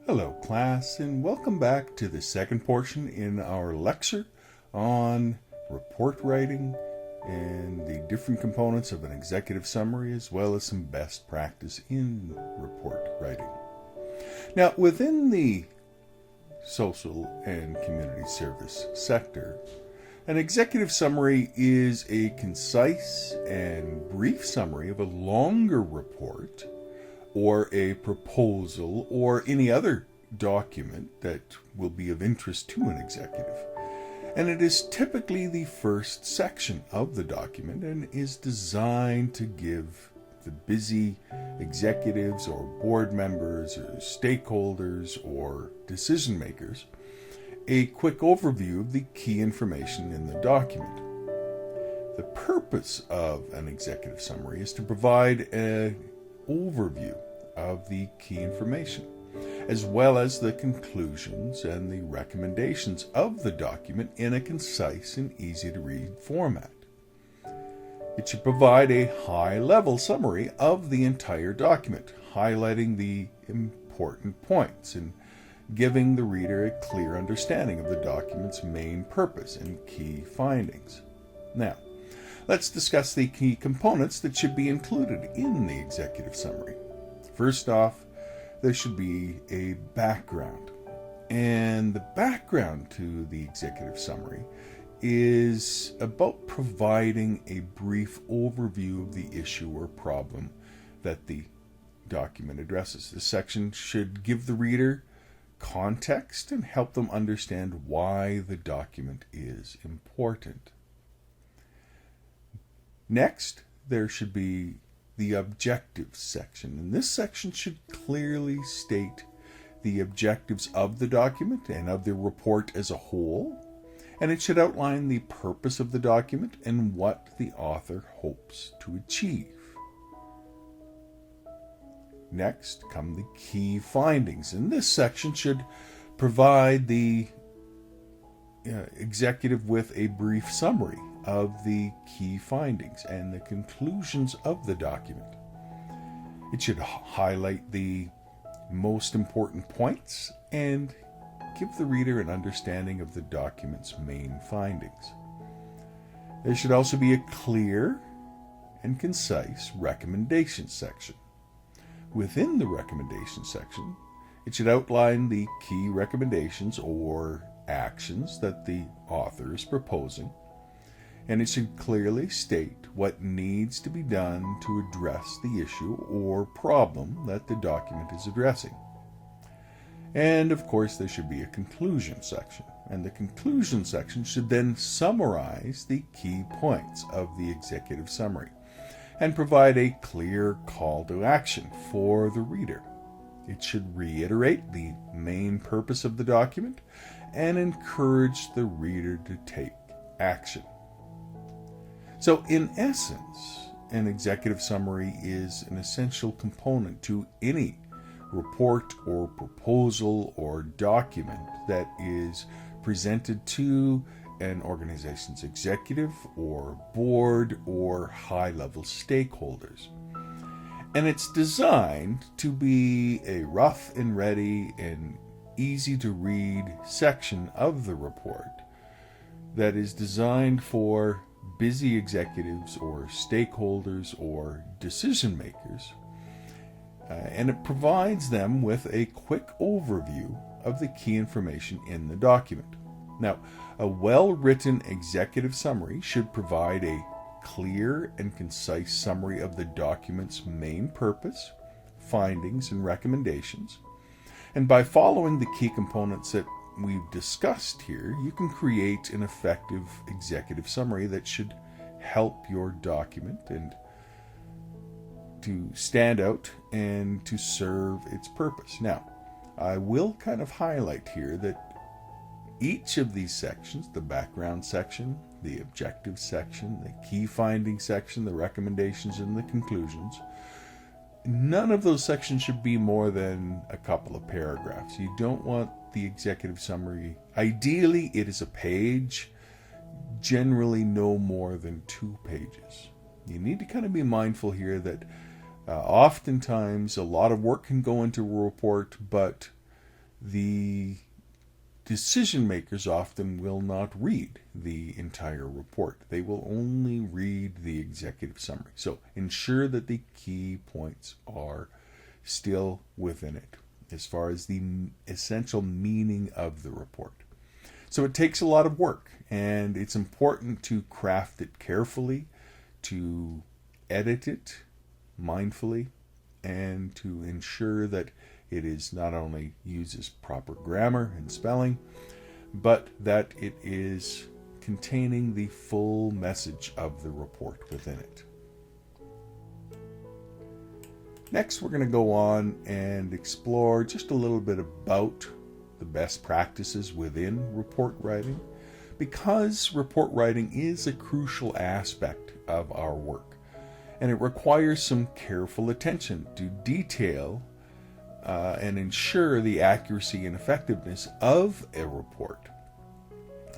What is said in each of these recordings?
Hello, class, and welcome back to the second portion in our lecture on report writing and the different components of an executive summary, as well as some best practice in report writing. Now, within the social and community service sector, an executive summary is a concise and brief summary of a longer report or a proposal or any other document that will be of interest to an executive. And it is typically the first section of the document and is designed to give the busy executives or board members or stakeholders or decision makers a quick overview of the key information in the document. The purpose of an executive summary is to provide an overview of the key information, as well as the conclusions and the recommendations of the document in a concise and easy-to-read format. It should provide a high-level summary of the entire document, highlighting the important points and giving the reader a clear understanding of the document's main purpose and key findings. Now, let's discuss the key components that should be included in the executive summary. First off, there should be a background. And the background to the executive summary is about providing a brief overview of the issue or problem that the document addresses. This section should give the reader context and help them understand why the document is important. Next, there should be the objectives section. And this section should clearly state the objectives of the document and of the report as a whole. And it should outline the purpose of the document and what the author hopes to achieve. Next come the key findings. And this section should provide the executive with a brief summary of the key findings and the conclusions of the document. It should highlight the most important points and give the reader an understanding of the document's main findings. There should also be a clear and concise recommendation section. Within the recommendation section, it should outline the key recommendations or actions that the author is proposing, and it should clearly state what needs to be done to address the issue or problem that the document is addressing. And of course, there should be a conclusion section, and the conclusion section should then summarize the key points of the executive summary and provide a clear call to action for the reader. It should reiterate the main purpose of the document and encourage the reader to take action. So, in essence, an executive summary is an essential component to any report or proposal or document that is presented to an organization's executive or board or high-level stakeholders. And it's designed to be a rough and ready and easy-to-read section of the report that is designed for busy executives or stakeholders or decision makers, and it provides them with a quick overview of the key information in the document. Now, a well-written executive summary should provide a clear and concise summary of the document's main purpose, findings, and recommendations. And by following the key components that we've discussed here, you can create an effective executive summary that should help your document and to stand out and to serve its purpose. Now, I will kind of highlight here that each of these sections, the background section, the objective section, the key finding section, the recommendations, and the conclusions, none of those sections should be more than a couple of paragraphs. You don't want the executive summary. Ideally, it is a page, generally no more than 2 pages. You need to kind of be mindful here that oftentimes a lot of work can go into a report, but the decision makers often will not read the entire report. They will only read the executive summary. So ensure that the key points are still within it as far as the essential meaning of the report. So it takes a lot of work, and it's important to craft it carefully, to edit it mindfully, and to ensure that it is not only uses proper grammar and spelling, but that it is containing the full message of the report within it. Next, we're going to go on and explore just a little bit about the best practices within report writing, because report writing is a crucial aspect of our work, and it requires some careful attention to detail and ensure the accuracy and effectiveness of a report.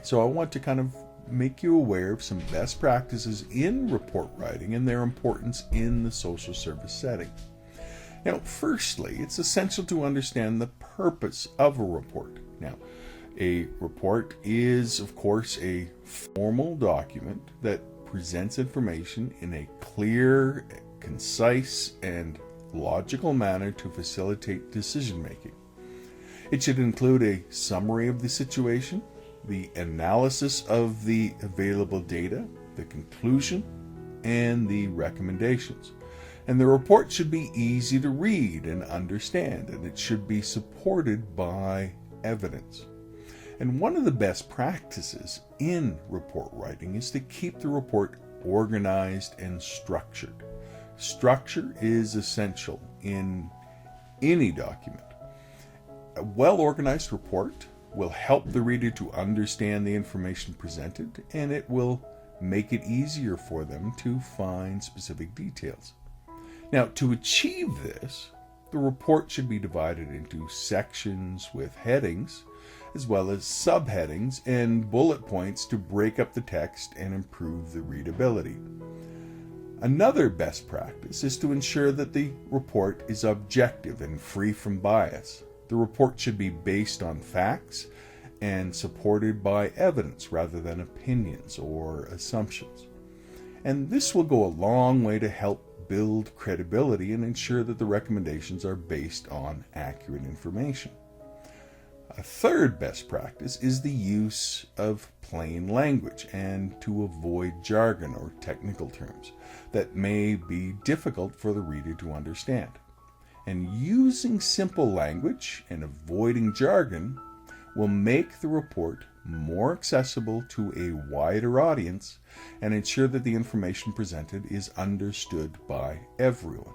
So I want to kind of make you aware of some best practices in report writing and their importance in the social service setting. Now, firstly, it's essential to understand the purpose of a report. Now, a report is, of course, a formal document that presents information in a clear, concise, and logical manner to facilitate decision making. It should include a summary of the situation, the analysis of the available data, the conclusion, and the recommendations. And the report should be easy to read and understand, and it should be supported by evidence. And one of the best practices in report writing is to keep the report organized and structured. Structure is essential in any document. A well-organized report will help the reader to understand the information presented, and it will make it easier for them to find specific details. Now, to achieve this, the report should be divided into sections with headings, as well as subheadings and bullet points to break up the text and improve the readability. Another best practice is to ensure that the report is objective and free from bias. The report should be based on facts and supported by evidence rather than opinions or assumptions. And this will go a long way to help build credibility and ensure that the recommendations are based on accurate information. A third best practice is the use of plain language and to avoid jargon or technical terms that may be difficult for the reader to understand. And using simple language and avoiding jargon will make the report more accessible to a wider audience and ensure that the information presented is understood by everyone.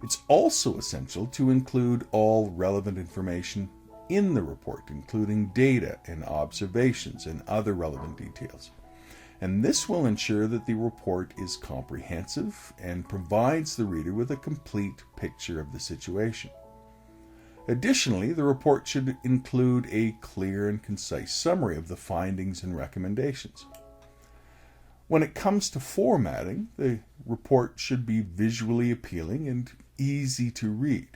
It's also essential to include all relevant information in the report, including data and observations and other relevant details. And this will ensure that the report is comprehensive and provides the reader with a complete picture of the situation. Additionally, the report should include a clear and concise summary of the findings and recommendations. When it comes to formatting, the report should be visually appealing and easy to read.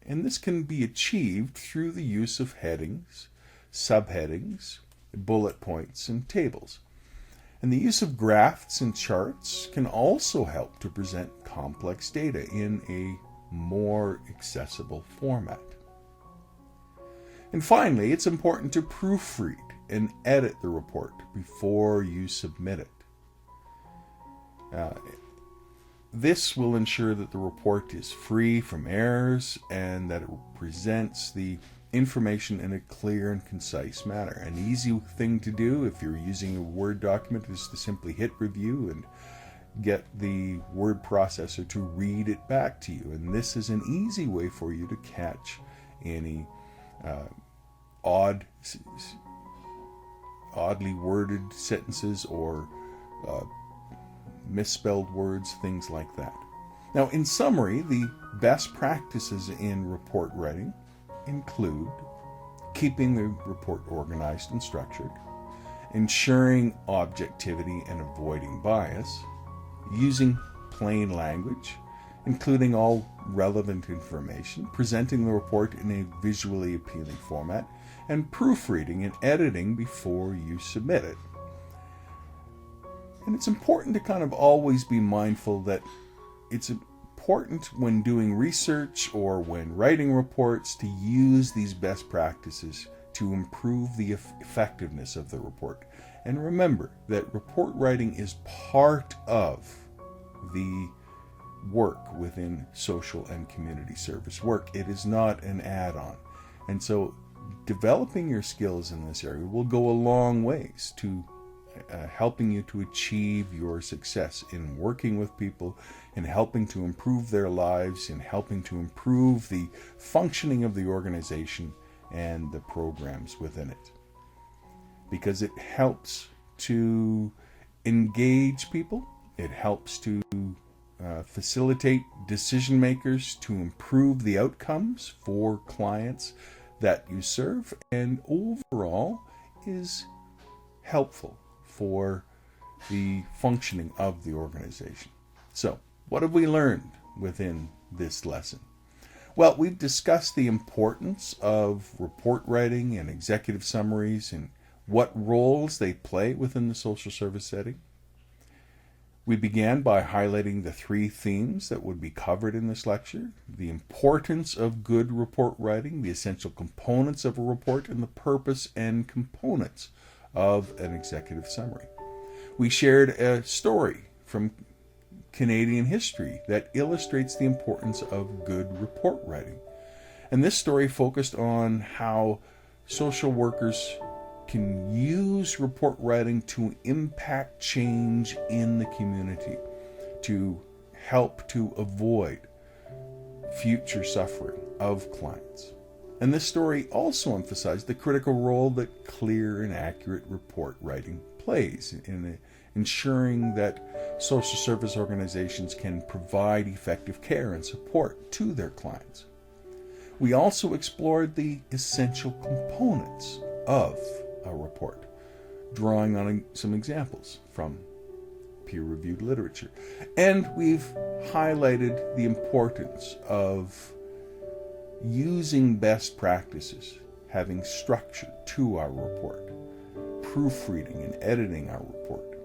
And this can be achieved through the use of headings, subheadings, bullet points, and tables. And the use of graphs and charts can also help to present complex data in a more accessible format. And finally, it's important to proofread and edit the report before you submit it. This will ensure that the report is free from errors and that it presents the information in a clear and concise manner. An easy thing to do if you're using a Word document is to simply hit review and get the word processor to read it back to you. And this is an easy way for you to catch any oddly worded sentences or misspelled words, things like that. Now, in summary, the best practices in report writing include keeping the report organized and structured, ensuring objectivity and avoiding bias, using plain language, including all relevant information, presenting the report in a visually appealing format, and proofreading and editing before you submit it. And it's important to kind of always be mindful that it's important when doing research or when writing reports to use these best practices to improve the effectiveness of the report. And remember that report writing is part of the work within social and community service work. It is not an add-on. And so developing your skills in this area will go a long ways to helping you to achieve your success in working with people, in helping to improve their lives, in helping to improve the functioning of the organization and the programs within it. Because it helps to engage people, it helps to facilitate decision makers to improve the outcomes for clients that you serve, and overall is helpful for the functioning of the organization. So, what have we learned within this lesson? Well, we've discussed the importance of report writing and executive summaries and what roles they play within the social service setting. We began by highlighting the 3 themes that would be covered in this lecture: the importance of good report writing, the essential components of a report, and the purpose and components of an executive summary. We shared a story from Canadian history that illustrates the importance of good report writing. And this story focused on how social workers can use report writing to impact change in the community, to help to avoid future suffering of clients. And this story also emphasized the critical role that clear and accurate report writing plays in ensuring that social service organizations can provide effective care and support to their clients. We also explored the essential components of a report, drawing on some examples from peer-reviewed literature. And we've highlighted the importance of using best practices, having structure to our report, proofreading and editing our report,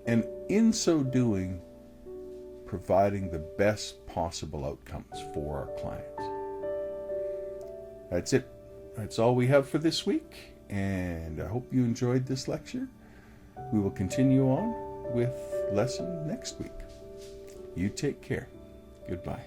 and in so doing, providing the best possible outcomes for our clients. That's it. That's all we have for this week, and I hope you enjoyed this lecture. We will continue on with lesson next week. You take care. Goodbye.